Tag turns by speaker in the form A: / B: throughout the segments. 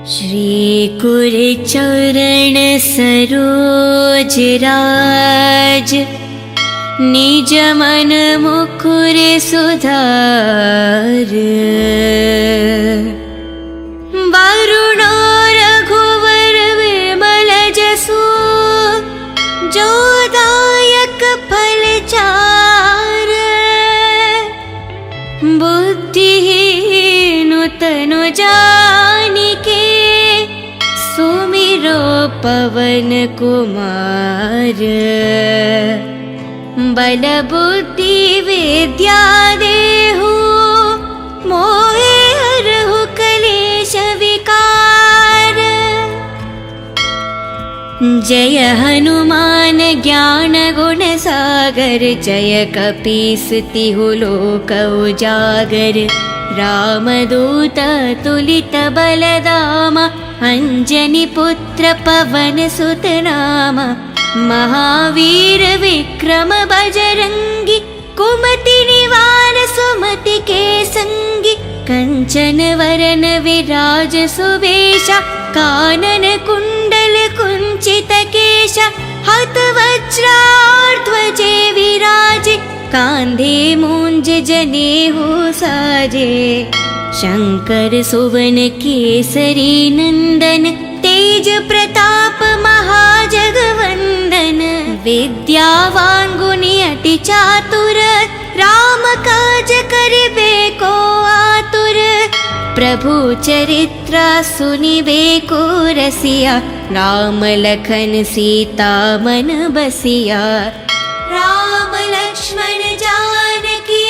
A: श्री गुरुचरण सरोज राज, निज मन मुकुर सुधार। वरुणो रघुवर विमल जसु, जो दायक फल चार। बुद्धिहीन तनु जानिके, सुमिरो पवन कुमार। बल बुद्धि विद्या देहु, मोहे हरहु कलेश विकार। जय हनुमान ज्ञान गुण सागर, जय कपीस तिहु लोक उजागर। रामदूत तुलित बलधामा, अंजनी पुत्र पवन सुत नामा। महावीर विक्रम बजरंगी, कुमति निवार सुमति के संगी। कंचन वरन विराज सुबेशा, कानन कुंडल कुंचित केशा। हत वज्राध्वजे विराजे, कांधे मूंज जनेऊ साजे। शंकर सुवन केसरी नंदन, तेज प्रताप महाजगवंदन। विद्यावान गुणी अति चातुर, राम काज करिबे को आतुर। प्रभु चरित्र सुनिबे को रसिया, राम लखन सीता मन बसिया। राम लक्ष्मण जानकी,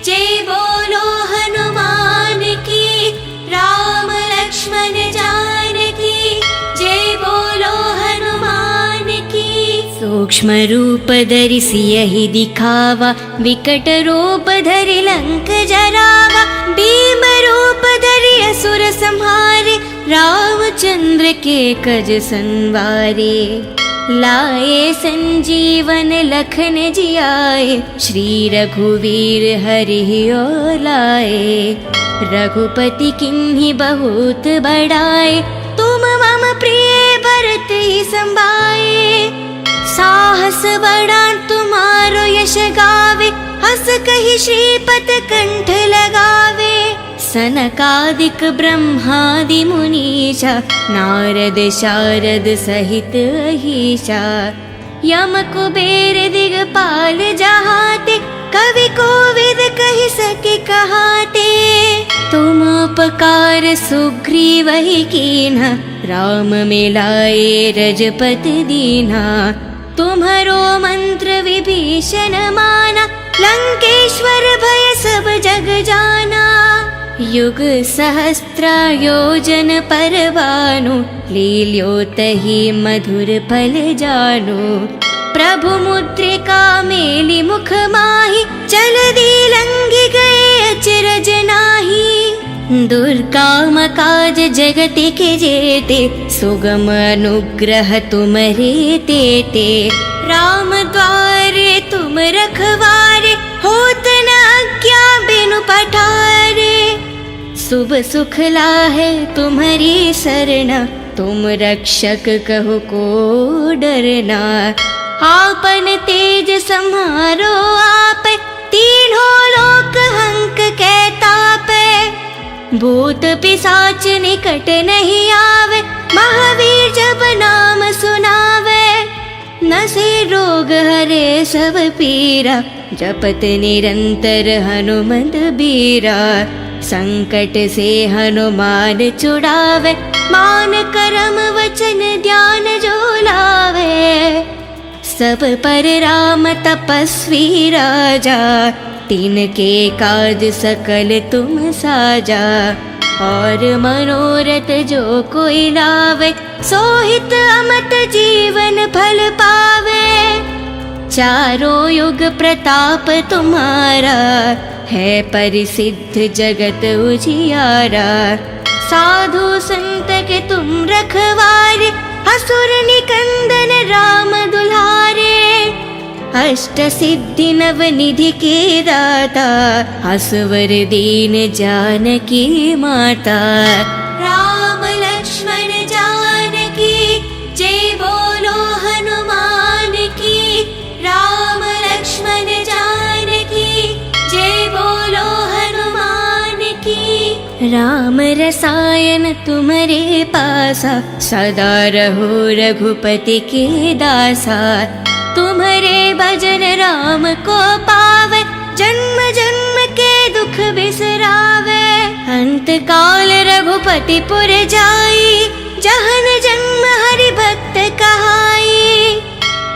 A: जय बोलो हनुमान की। राम लक्ष्मण जानकी, जय बोलो हनुमान की। सूक्ष्म रूप धरि सियहि दिखावा, विकट रूप धरि लंक जरावा। भीम रूप धरि असुर संहारे, रामचंद्र के कज संवारे। लाए संजीवन लखन जियाए, श्री रघुवीर हरि और लाए। रघुपति किन्हीं बहुत बड़ाए, तुम मम प्रिय भरत ही संभाए। साहस बड़ा तुम्हारो यश गावे, हस कहि श्रीपत कंठ लगावे। सनकादिक ब्रह्मादि मुनीसा, नारद शारद सहित अहीसा। यम कुबेर दिगपाल जहाते, कवि कोविद कहि सके कहाते। तुम उपकार सुग्रीवहि कीन्हा, राम मिलाए रजपति दीन्हा। तुम्हरो मंत्र विभीषण माना, लंकेश्वर भय सब जग जाना। युग सहस्त्र योजन पर भानु, लील्योतहि मधुर फल जानु। प्रभु मुद्रिका मेलि मुख माहि, जलधि लंघि गए अचरज नाहि। दुर्गम काज जगति के जेते, सुगम अनुग्रह तुम्हरे तेते। राम द्वारे तुम रखवारे, होत न आज्ञा बिनु पठारे। शुभ सुख लाहे तुम्हारी सरना, तुम रक्षक कहो को डरना। आपन तेज सम्हारो आपे, तीनों लोक हंक के तापे। भूत पिशाच निकट नहीं आवे, महावीर जब नाम सुनावे। नसे रोग हरे सब पीरा, जपत निरंतर हनुमत बीरा। संकट से हनुमान छुड़ावे, मान करम वचन ध्यान जो लावे। सब पर राम तपस्वी राजा, तिनके काज सकल तुम साजा। और मनोरथ जो कोई लावे, सोहित अमत जीवन फल पावे। चारों युग प्रताप तुम्हारा, है परिसिद्ध जगत उजियारा। साधु संत के तुम रखवारे, असुर निकंदन राम दुलारे। अष्ट सिद्धि नव निधि के दाता, असवर दीन जानकी माता। राम लक्ष्मण राम रसायन तुम्हारे पासा, सदा रहो रघुपति के दासा। तुम्हारे भजन राम को पावे, जन्म जन्म के दुख बिसरावे। अंत काल रघुपति पुर जाई, जहन जन्म हरि भक्त कहाई।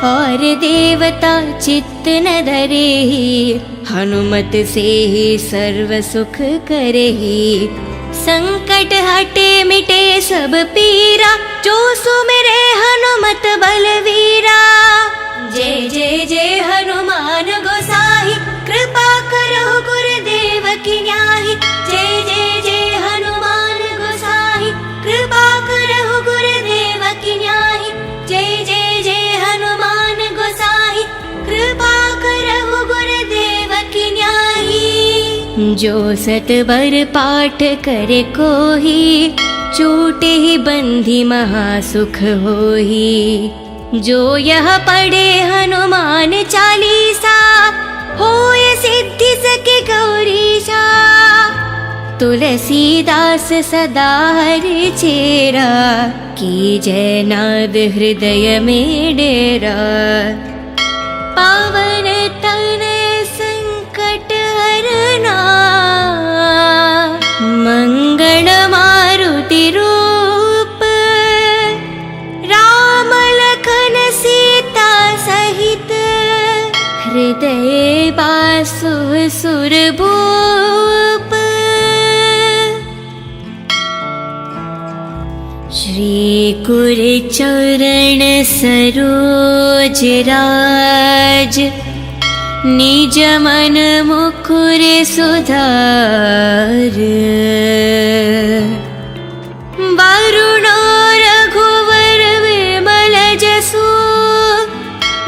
A: और देवता चित्त न धरेहि, हनुमत से ही सर्व सुख करेहि। संकट हटे मिटे सब पीरा, जो सुमिरे हनुमत बलवीरा। जय जय जय हनुमान गोसाई, कृपा करो गुरुदेव की न्याही। जय जय जय हनुमान गोसाई, कृपा करो गुरुदेव की न्याही। जय जय जय हनुमान गोसाई, कृपा करो गुरुदेव की न्याही। जो सतबर पाठ करे कोही, छूटे ही बंधी महासुख होही। जो यह पढ़े हनुमान चालीसा, होय सिद्धि सके गौरीशा। तुलसीदास सदा हरि चेरा, कीजय नाद हृदय में डेरा। पावन तनय संकट हरना, मंगल मारुति रूप। राम लखन सीता सहित, हृदय बासु सुरभूप। श्री गुर चरण सरोज राज, निज मन मुकुर सुधार। वरुण रघुवर विमल जसु,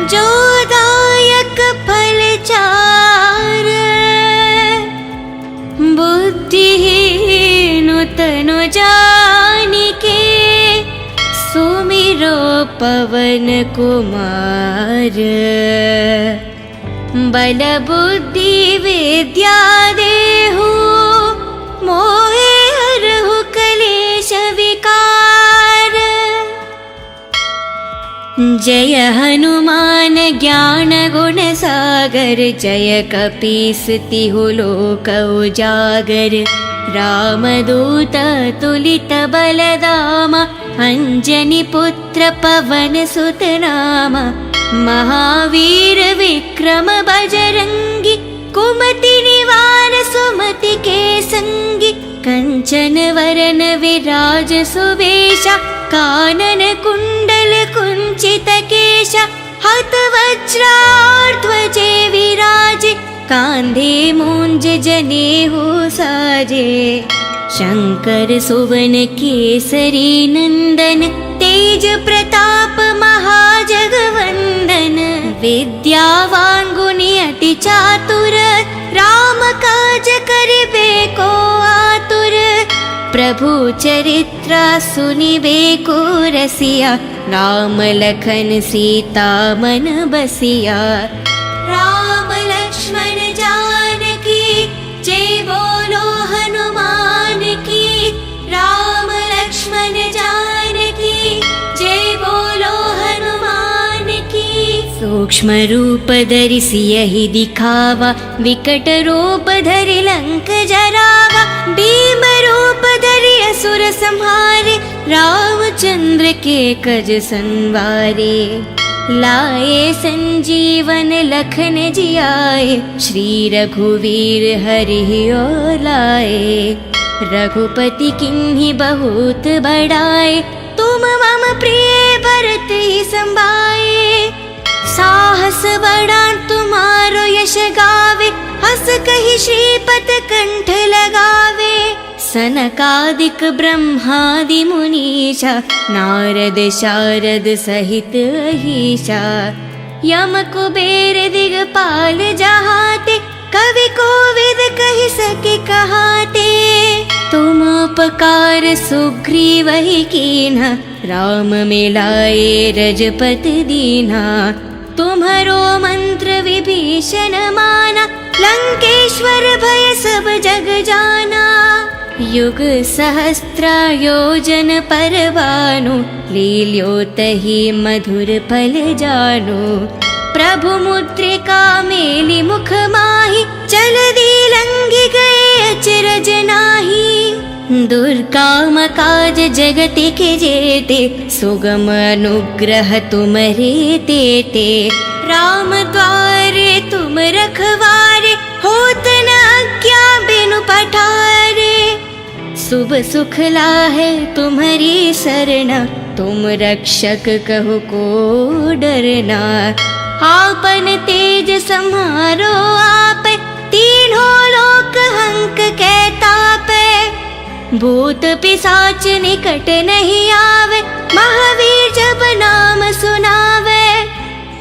A: जो दायक फल चार। बुद्धिहीन तनु जानिके, सुमिरो पवन कुमार। बल बुद्धि विद्या देहु, मोहे हरहु कलेश विकार। जय हनुमान ज्ञान गुण सागर, जय कपीस तिहु लोक उजागर। रामदूत तुलित बलदामा, अंजनी पुत्र पवन सुत नामा। महावीर विक्रम बजरंगी, कुमति निवार सुमति के संगी। कंचन वरन विराज सुवेशा, कानन कुंडल कुंचित केशा। हत वज्राध्वजे विराजे, कांधे मूंज जनेऊ साजे। शंकर सुवन केसरी नंदन, तेज प्रताप महाजगवंदन। विद्यावान गुणी अति चातुर, राम काज करिबे को आतुर। प्रभु चरित्र सुनिबे को रसिया, राम लखन सीता मन बसिया। राम लक्ष्मण जानकी, जय बोलो हनुमान की। राम लक्ष्मण जानकी, जय बोलो हनुमान की। सूक्ष्म रूप धरि सियहि दिखावा, विकट रूप धरि लंक जरावा। भीम रूप धरि असुर संहारे, रामचंद्र के कज संवारे। लाए संजीवन लखन जियाए, श्री रघुवीर हरि और लाए। रघुपति किन्हीं बहुत बड़ाए, तुम मम प्रिय भरत ही संभाए। साहस बड़ा तुम्हारो यश गावे, हस कहि श्रीपत कंठ लगावे। सनकादिक ब्रह्मादि मुनीषा, नारद शारद सहित अहीशा। यम कुबेर दिगपाल जहाते, कवि कोविद कहि सके कहाते। तुम उपकार सुग्रीव ही कीन्हा, राम मिलाए रजपत दीन्हा। तुम्हारो मंत्र विभीषण माना, लंकेश्वर भय सब जग जाना। युग सहस्त्र योजन परवानु, लील्यो तहि मधुर फल जानु। प्रभु मुद्रिका मेली मुख माही, चल दी लंघि गए अचरज नाही। दुर्गम काज जगति के जेते, सुगम अनुग्रह तुम्हारे तेते। राम द्वारे तुम रखवारे, होत न आज्ञा बिनु पठारे। शुभ सुख लाहे तुम्हारी सरना, तुम रक्षक कहो को डरना। आपन तेज सम्हारो आप, तीनों लोक हंक कहतापे। भूत पिशाच निकट नहीं आवे, महावीर जब नाम सुनावे।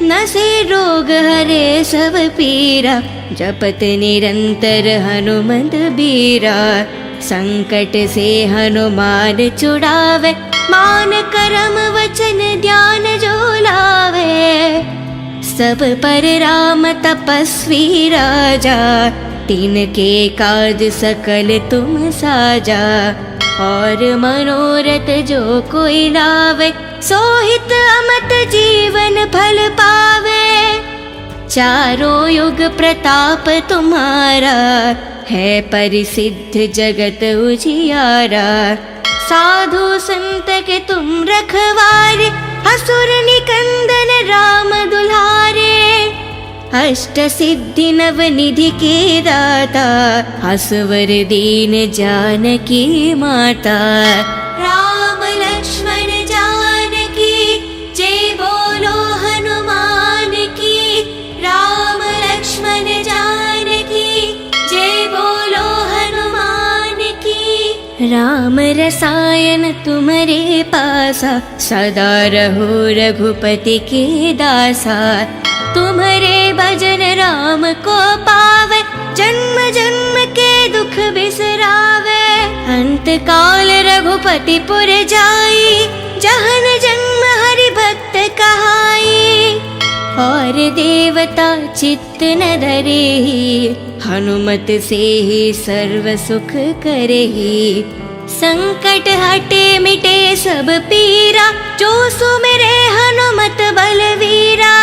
A: नसे रोग हरे सब पीरा, जपत निरंतर हनुमत बीरा। संकट से हनुमान छुड़ावे, मान करम वचन ध्यान जो लावे। सब पर राम तपस्वी राजा, तिनके काज सकल तुम साजा। और मनोरथ जो कोई लावे, सोहित अमत जीवन फल पावे। चारों युग प्रताप तुम्हारा, है परिसिद्ध जगत उजियारा। साधु संत के तुम रखवारे, असुर निकंदन राम दुल्हारे। अष्ट सिद्धि नव निधि के दाता, असवर दीन जानकी माता। राम लक्ष्मण जानकी, जय बोलो हनुमान की। राम लक्ष्मण जानकी, जय बोलो हनुमान की। राम रसायन तुम्हारे पासा, सदा रहो रघुपति के दासा। तुम्हारे भजन राम को पावे, जन्म जन्म के दुख बिसरावे। अंत काल रघुपति पुर जाई, जहन जन्म हरि भक्त कहाई। और देवता चित्त न धरेहि, हनुमत से ही सर्व सुख करेहि। संकट हटे मिटे सब पीरा, जो सुमिरे हनुमत बलवीरा।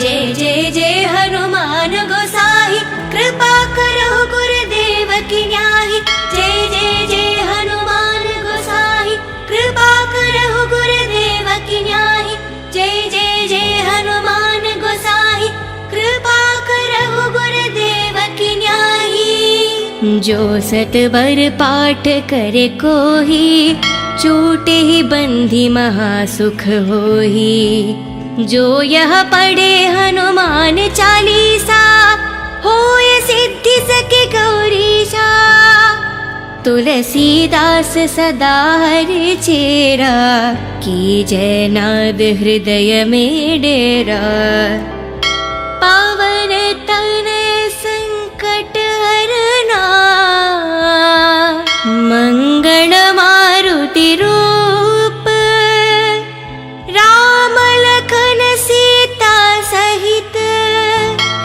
A: जय जय जय हनुमान गोसाई, कृपा करो गुरुदेव की न्याही। जय जय जय हनुमान गोसाई, कृपा करो गुरुदेव की न्याही। जय जय जय हनुमान गोसाई, कृपा करो गुरुदेव की न्याही। जो सतबर पाठ करे कोही, छूटे ही बंधी महासुख होही। जो यह पढ़े हनुमान चालीसा, होय सिद्धि सके गौरीशा। तुलसीदास सदा हरि चेरा, की जय नाद हृदय में डेरा। पावन तनय संकट हरना, मंगल मारुति रूप। राम लखन सीता सहित,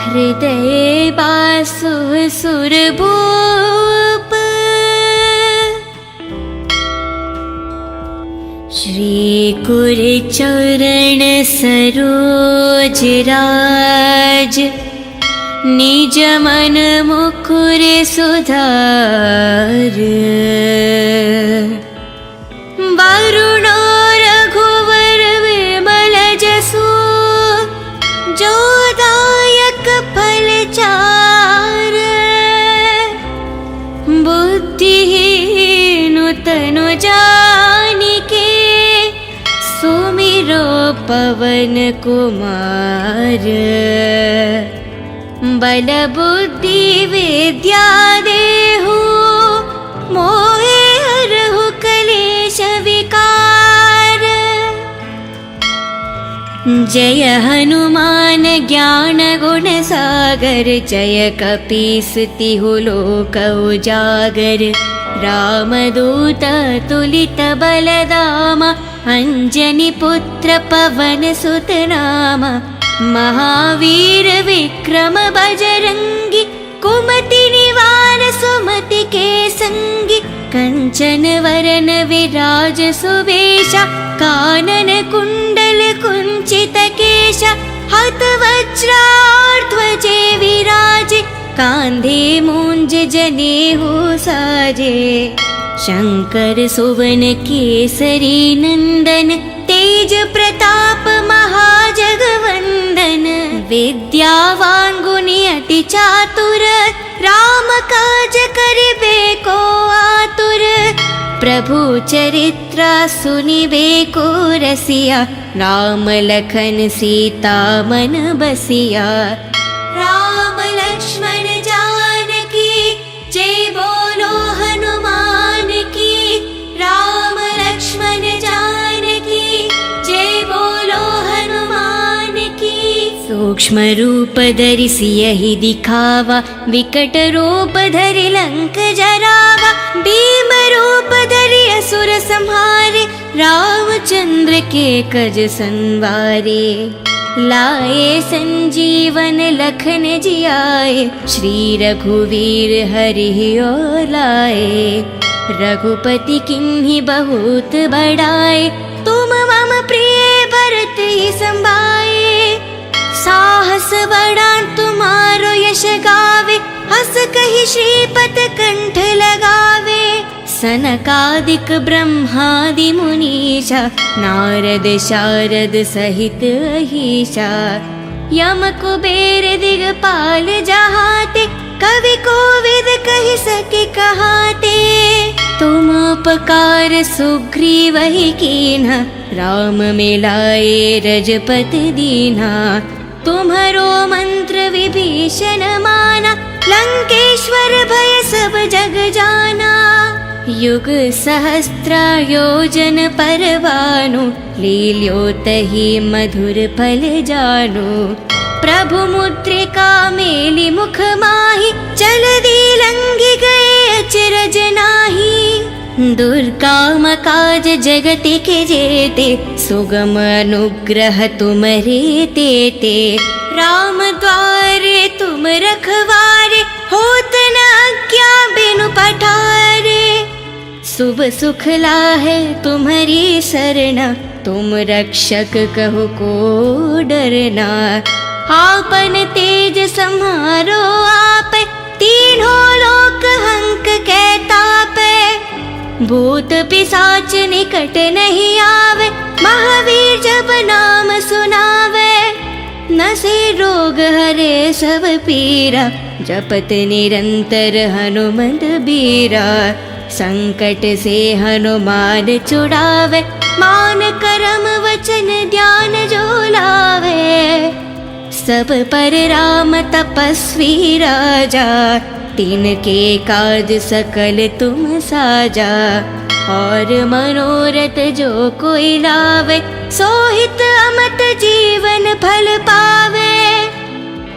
A: हृदय बासु सुरभूप। श्री गुर चरण सरोज राज, निज मन मुकुर सुधार। वरुणो रघुवर विमल जसु, जो दायक फल चार। बुद्धिहीन तनु जानिके, सुमिरो पवन कुमार। बल बुद्धि विद्या देहु, मोहे हरहु कलेश विकार। जय हनुमान ज्ञान गुण सागर, जय कपीस तिहु लोक उजागर। रामदूत तुलित बलदामा, अंजनी पुत्र पवन सुत नामा। महावीर विक्रम बजरंगी, कुमति निवार सुमति के संगी, कंचन वरन विराज सुवेशा, कानन कुंडल कुंचित केशा, हत वज्रार्ध्वजे विराजे, कांधे मूंज जनेऊ साजे। शंकर सुवन केसरी नंदन, तेज प्रताप महाजगवंदन। विद्यावान गुणी अति चातुर, राम काज करिबे को आतुर। प्रभु चरित्र सुनिबे को रसिया, राम लखन सीता मन बसिया। राम लक्ष्मण जानकी, जय बोलो हनुमान की। राम लक्ष्मण जानकी, जय बोलो हनुमान की। सूक्ष्म रूप धरि सियहि दिखावा, विकट रूप धरि लंक जरावा। भीम रूप धरि असुर संहारे, रामचंद्र के कज संवारे। लाए संजीवन लखन जियाए, श्री रघुवीर हरि और लाए। रघुपति किन्हीं बहुत बड़ाए, तुम मम प्रिय भरत ही संभाए। साहस बड़ा तुम्हारो यश गावे, हस कहि श्रीपत कंठ लगावे। सनकादिक ब्रह्मादि मुनीषा, नारद शारद सहित अहीशा। यम कुबेर दिगपाल जहाते, कवि कोविद कहि सके कहाते। तुम उपकार सुग्रीवहि कीन्हा, राम मिलाए रजपति दीन्हा। तुम्हरो मंत्र विभीषण माना, लंकेश्वर भय सब जग जाना। युग सहस्त्र योजन परवानु, लील्योतहि मधुर फल जानु। प्रभु मुद्रिका मेलि मुख माहि, जलधि लंघि गए अचरज नाहि। दुर्गम काज जगत के जेते, सुगम अनुग्रह तुम्हरे तेते। राम द्वारे तुम रखवारे, होत न आज्ञा बिनु पठारे। शुभ सुख लाहे तुम्हारी सरना, तुम रक्षक कहो को डरना। आपन तेज सम्हारो आप, तीनों लोक हंक के तापे। भूत पिशाच निकट नहीं आवे, महावीर जब नाम सुनावे। नसे रोग हरे सब पीरा, जपत निरंतर हनुमत बीरा। संकट से हनुमान छुड़ावे, मान करम वचन ध्यान जो लावे। सब पर राम तपस्वी राजा, तिनके काज सकल तुम साजा। और मनोरथ जो कोई लावे, सोहित अमत जीवन फल पावे।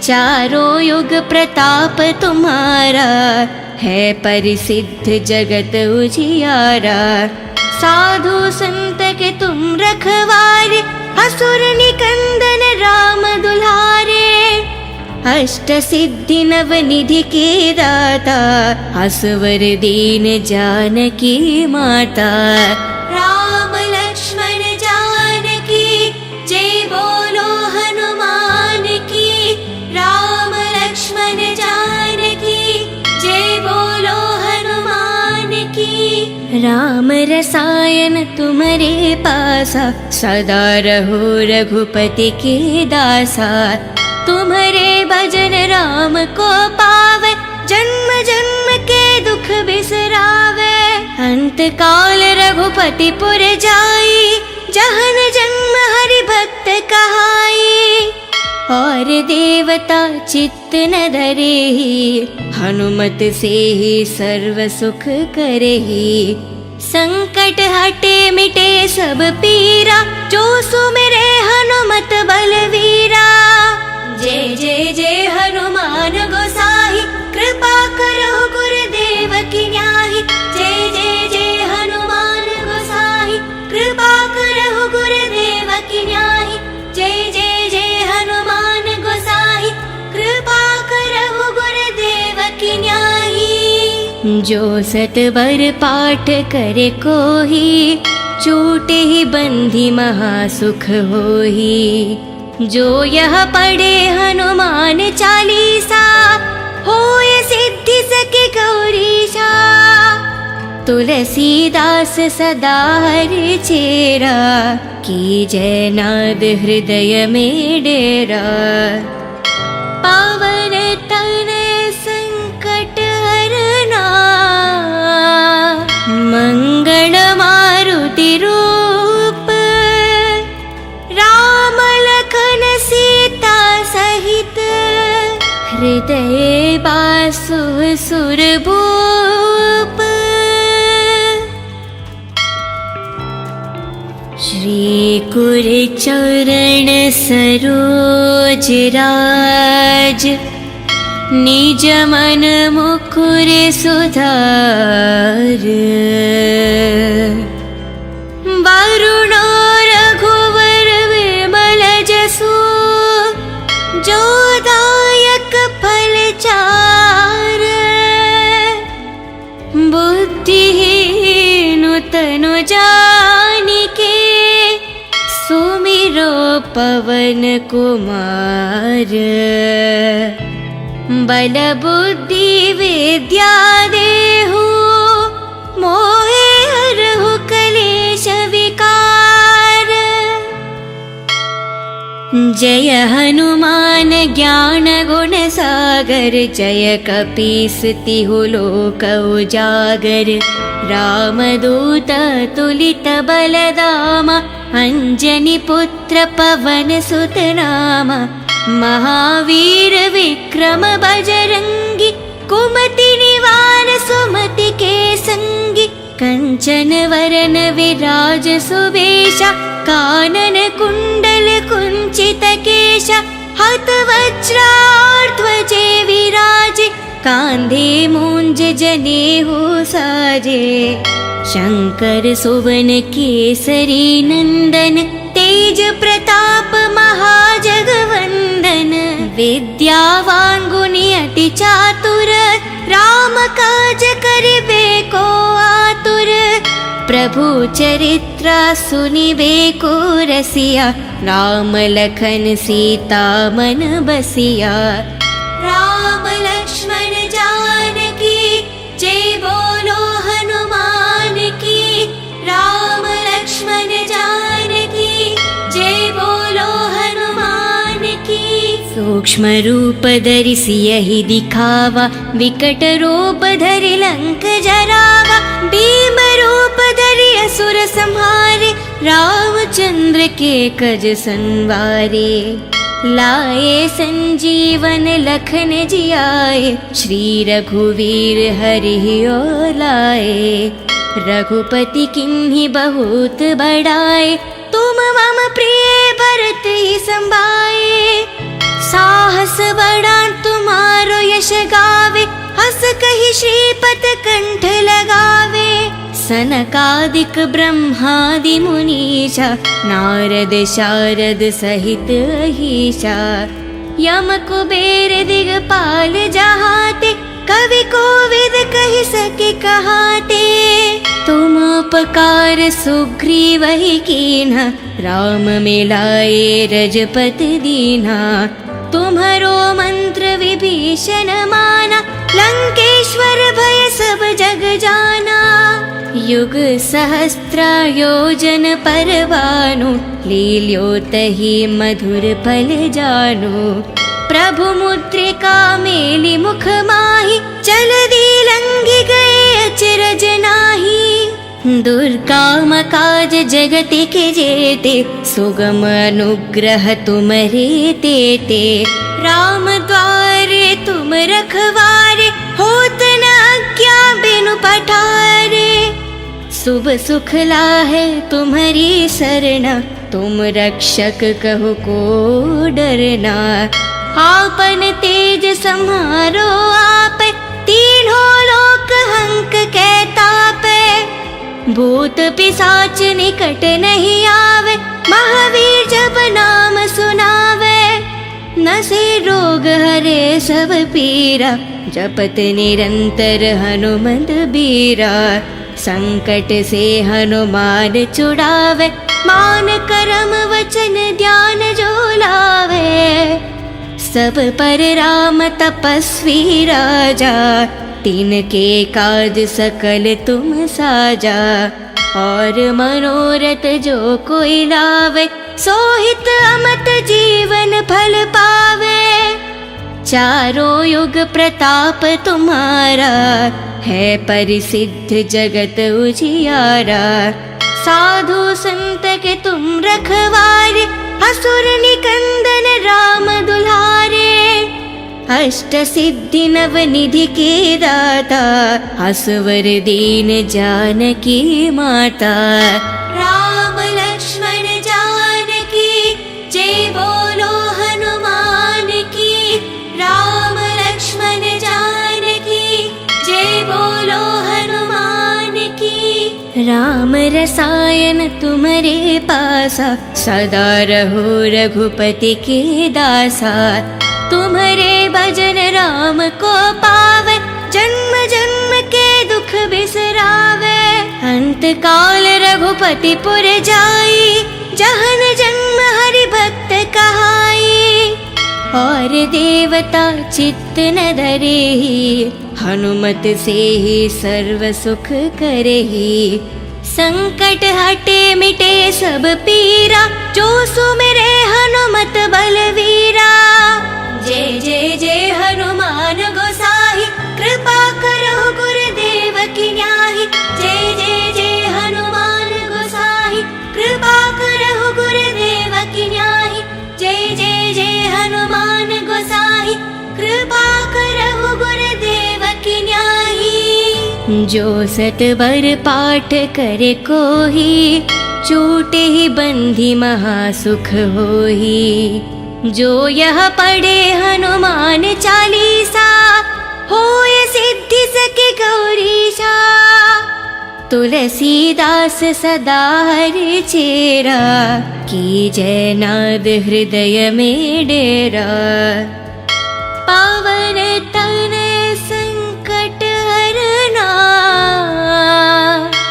A: चारों युग प्रताप तुम्हारा, है परिसिद्ध जगत उजियारा। साधु संत के तुम रखवारे, असुर निकंदन राम दुलारे। अष्ट सिद्धि नव निधि के दाता, असवर दीन जानकी माता। राम लक्ष्मण जानकी, जय बोलो हनुमान की। राम लक्ष्मण जानकी, जय बोलो हनुमान की। राम रसायन तुम्हारे पासा, सदा रहो रघुपति के दासा। तुम्हारे भजन राम को पावे, जन्म जन्म के दुख बिसरावे। अंत काल रघुपति पुर जाई, जहन जन्म हरि भक्त कहाई। और देवता चित्त न धरेहि, हनुमत से ही सर्व सुख करेहि। संकट हटे मिटे सब पीरा, जो सुमिरे हनुमत बलवीरा। जय जय जय हनुमान गोसाई, कृपा करो गुरुदेव की न्याही। जय जय जय हनुमान गोसाई, कृपा करो गुरुदेव की न्याही। जय जय जय हनुमान गोसाई, कृपा करो गुरुदेव की न्याही। जो सतवर पाठ करे कोही, छूटे ही बंधी महासुख होही। जो यह पढ़े हनुमान चालीसा, होय सिद्धि सके गौरीशा। तुलसीदास सदा हरि चेरा, कीजय नाद हृदय में डेरा। पावन तनय संकट हरना, मंगल मारुति रूप। राम लखन सीता सहित, हृदय बासु सुरभूप। श्री गुरुचरण सरोज राज, निज मन मुकुर सुधार। वरुण रघुवर विमल जसु, जो दायक फल चार। बुद्धिहीन तनु जानिके, सुमिरो पवन कुमार। बल बुद्धि विद्या देहु, मोहे हरहु कलेश विकार। जय हनुमान ज्ञान गुण सागर, जय कपीस तिहु लोक उजागर। रामदूत तुलित बलधामा, अंजनी पुत्र पवन सुत नामा। महावीर विक्रम बजरंगी, कुमति निवार सुमति के संगी। कंचन वरन विराज सुबेशा, कानन कुंडल कुंचित केशा। हत वज्रार ध्वजे विराजे, कांधे मूंज जनेऊ साजे। शंकर सुवन केसरी नंदन, तेज प्रताप महाजगवंदन। विद्यावान गुणी अति चातुर, राम काज करिबे को आतुर। प्रभु चरित्र सुनिबे को रसिया, राम लखन सीता मन बसिया। राम लक्ष्मण जानकी, जय बोलो हनुमान की। राम लक्ष्मण जानकी, जय बोलो हनुमान की। सूक्ष्म रूप धरि सियहि दिखावा, विकट रूप धरि लंक जरावा। भीम रूप धरि असुर संहारे, रामचंद्र के कज संवारे। लाए संजीवन लखन जियाए, श्री रघुवीर हरि और लाए। रघुपति किन्ही बहुत बड़ाए, तुम मम प्रिय भरत ही संभाए। साहस बड़ा तुम्हारो यश गावे, हस कहि श्रीपत कंठ लगावे। सनकादिक ब्रह्मादि मुनीषा, नारद शारद सहित अहीशा। यम कुबेर दिगपाल जहाते, कवि कोविद कहि सके कहाते। तुम उपकार सुग्रीव ही कीन्हा, राम मिलाए रजपति दीन्हा। तुम्हारो मंत्र विभीषण माना, लंकेश्वर भय सब जग जाना। युग सहस्त्र योजन पर भानु, लील्योतहि मधुर फल जानु। प्रभु मुद्रिका मेलि मुख माहि, जलधि लंघि गए अचरज नाही। दुर्गम काज जगति के जेते, सुगम अनुग्रह तुम्हारे तेते। राम द्वारे तुम रखवारे, होत न आज्ञा बिनु पठारे। शुभ सुख लाहे तुम्हारी सरना, तुम रक्षक कहो को डरना। आपन तेज सम्हारो आप, तीनों लोक हंक के तापे। भूत पिशाच निकट नहीं आवे, महावीर जब नाम सुनावे। नसे रोग हरे सब पीरा, जपत निरंतर हनुमत बीरा। संकट से हनुमान छुड़ावे, मान करम वचन ध्यान जो लावे। सब पर राम तपस्वी राजा, तिनके काज सकल तुम साजा। और मनोरथ जो कोई लावे, सोहित अमत जीवन फल पावे। चारों युग प्रताप तुम्हारा, है परिसिद्ध जगत उजियारा। साधु संत के तुम रखवारे, असुर निकंदन राम दुलारे। अष्ट सिद्धि नव निधि के दाता, असवर दीन जानकी माता। राम लक्ष्मण जानकी जय बोलो हनुमान की। राम लक्ष्मण जानकी जय बोलो हनुमान की। राम रसायन तुम्हारे पासा, सदा रहो रघुपति के दासा। तुम्हारे भजन राम को पावे, जन्म जन्म के दुख बिसरावे। अंत काल रघुपति पुर जाई, जहन जन्म हरि भक्त कहाई। और देवता चित्त न धरेहि, हनुमत से ही सर्व सुख करेहि। संकट हटे मिटे सब पीरा, जो सुमिरे हनुमत बलवीरा। जय जय जय हनुमान गोसाई, कृपा करो गुरुदेव की न्याही। जय जय जय हनुमान गोसाई, कृपा करो गुरुदेव की न्याही। जय जय जय हनुमान गोसाई, कृपा करो गुरुदेव की न्याही। जो सत बर पाठ करे कोही, छूटे ही बंधी महासुख होही। जो यह पढ़े हनुमान चालीसा, होय सिद्धि सके गौरीशा। तुलसीदास सदा हरि चेरा, की जय नाद हृदय में डेरा। पावन तन संकट हरना,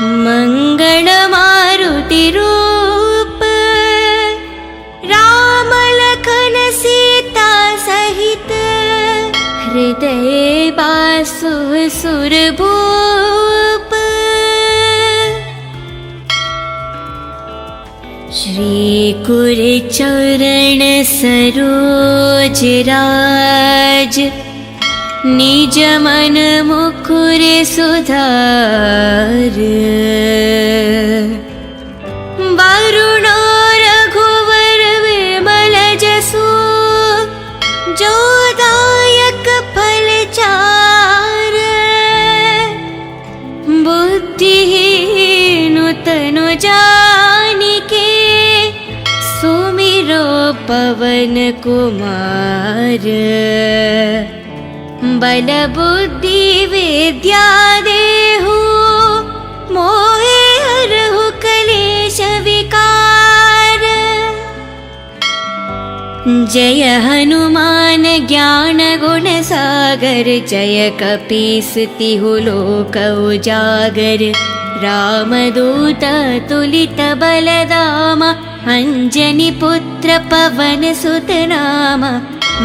A: मंगल मारुति रूप। राम लखन सीता सहित, हृदय बासु सुरभूप। श्री कुर चरण सरोज राज, निज मन मुकुर सुधार। वरुणो रघुवर विमल जसु, जो दायक फल चार। बुद्धिहीन तनु जानिके, सुमिरो पवन कुमार। बल बुद्धि विद्या देहु, मोहे हरहु कलेश विकार। जय हनुमान ज्ञान गुण सागर, जय कपीस तिहु लोक उजागर। रामदूत तुलित बलदामा, अंजनी पुत्र पवन सुत नामा।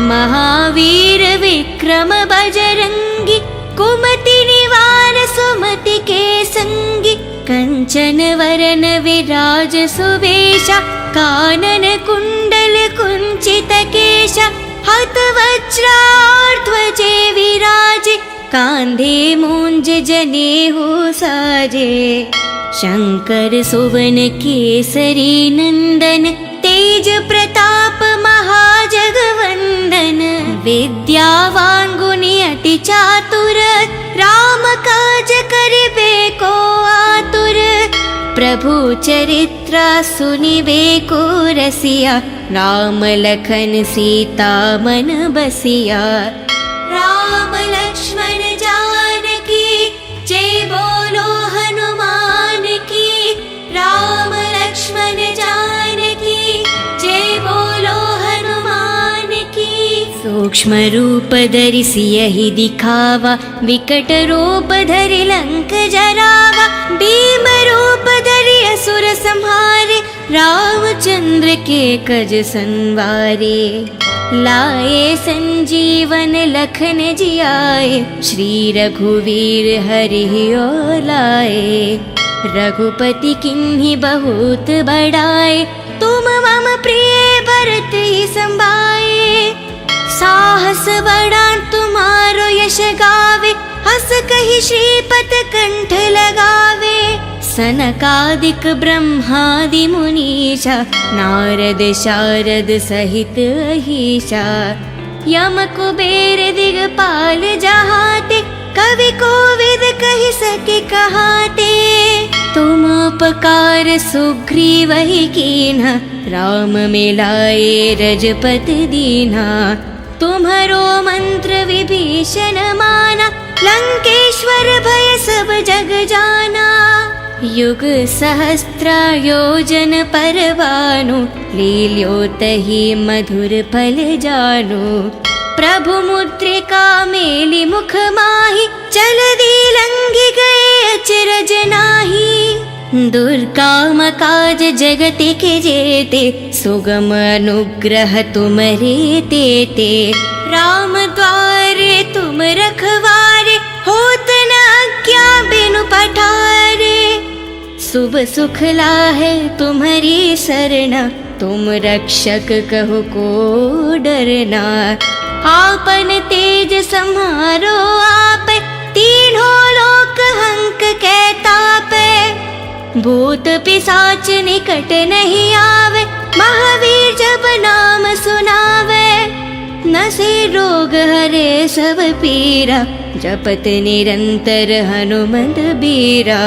A: महावीर विक्रम बजरंगी, कुमति निवार सुमति के संगी। कंचन वरन विराज सुवेशा, कानन कुंडल कुंचित केशा। हत वज्राध्वजे विराजे, कांधे मूंज जनेऊ साजे। शंकर सुवन केसरी नंदन, तेज प्रताप महाजगवंदन। विद्यावान गुणी अति चातुर, राम काज करिबे को आतुर। प्रभु चरित्र सुनिबे को रसिया, राम लखन सीता मन बसिया। राम लक्ष्मण जानकी जय बोलो हनुमान की। राम लक्ष्मण जानकी जय बोलो हनुमान की। सूक्ष्म रूप धरि सियहि दिखावा, विकट रूप धरि लंक जरावा, भीम रूप धरि असुर संहारे, रामचंद्र के कज संवारे। लाए संजीवन लखन जियाए, श्री रघुवीर हरि लाए। रघुपति किन्हीं बहुत बड़ाए, तुम मम प्रिय भरत ही संभाए। साहस बड़ा तुम्हारो यश गावे, हस कहि श्रीपत कंठ लगावे। सनकादिक ब्रह्मादि मुनीषा, नारद शारद सहित अहीशा। यम कुबेर दिगपाल जहाते, कवि कोविद कहि सके कहाते। तुम उपकार सुग्रीव ही कीन्हा, राम मिलाए रजपति दीन्हा। तुम्हरो मंत्र विभीषण माना, लंकेश्वर भय सब जग जाना। युग सहस्त्र योजन पर भानु, लील्योतहि मधुर फल जानु। प्रभु मुद्रिका मेलि मुख माहि, जलधि लंघि गए अचरज नाहि। दुर्गम काज जगत के जेते, सुगम अनुग्रह तुमरे तेते। राम द्वारे तुम रखवारे, होत न आज्ञा बिनु पठारे। शुभ सुख लाहे तुम्हारी सरना, तुम रक्षक कहो को डरना। आपन तेज सम्हारो आपे, तीनों लोक हंक कै तापे। भूत पिशाच निकट नहीं आवे, महावीर जब नाम सुनावे। नसे रोग हरे सब पीरा, जपत निरंतर हनुमंत बीरा।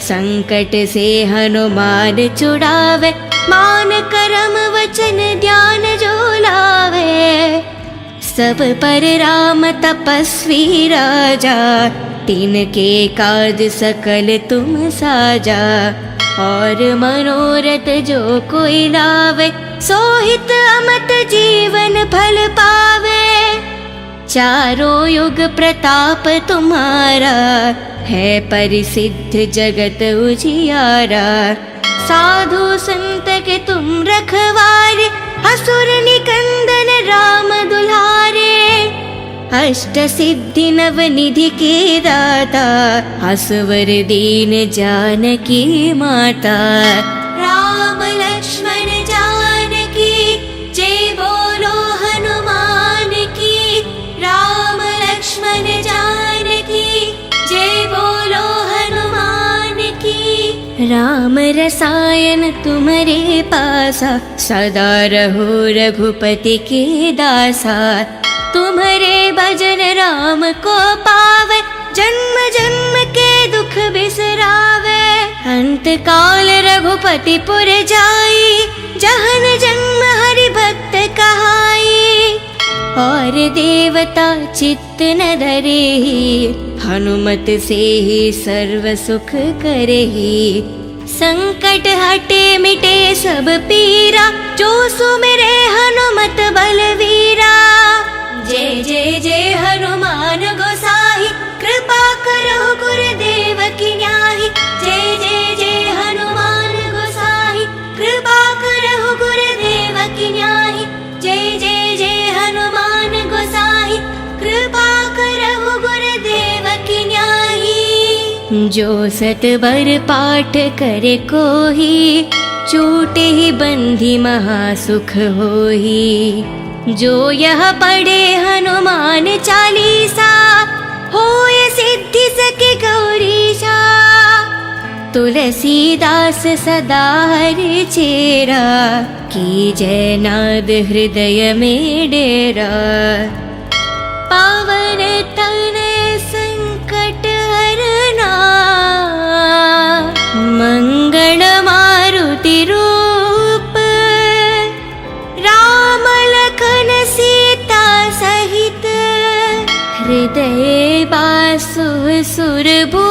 A: संकट से हनुमान छुड़ावे, मान करम वचन ध्यान जो लावे। सब पर राम तपस्वी राजा, तिनके काज सकल तुम साजा। और मनोरथ जो कोई लावे, सोहित अमत जीवन फल पावे। चारों युग प्रताप तुम्हारा, है परिसिद्ध जगत उजियारा। साधु संत के तुम रखवारे, असुर निकंदन राम दुलारे। अष्ट सिद्धि नव निधि के दाता, असवर दीन जानकी माता। राम लक्ष्मण जानकी, जय बोलो हनुमान की। राम लक्ष्मण जानकी, जय बोलो हनुमान की। राम रसायन तुम्हारे पासा, सदा रहो रघुपति के दासा। तुम्हारे भजन राम को पावे, जन्म जन्म के दुख बिसरावे। अंत काल रघुपति पुर जाई, जहन जन्म हरि भक्त कहाई। और देवता चित्त न धरेहि, हनुमत से ही सर्व सुख करेहि। संकट हटे मिटे सब पीरा, जो सुमिरे हनुमत बलवीरा। जय जय जय हनुमान गोसाई, कृपा करो गुरुदेव की न्याही। जय जय जय हनुमान गोसाई, कृपा करो गुरुदेव की न्याही। जय जय जय हनुमान गोसाई, कृपा करो गुरुदेव की न्याही। जो सतबर पाठ करे कोही, छूटे ही बंधी महासुख होही। जो यह पढ़े हनुमान चालीसा, होय सिद्धि सके गौरीशा। तुलसीदास सदा हरि चेरा, की जय नाद हृदय में डेरा। पावन तनय संकट हरना, मंगल मारुति रूप। राम लखन सीता सहित, हृदय बासु सुरभूप।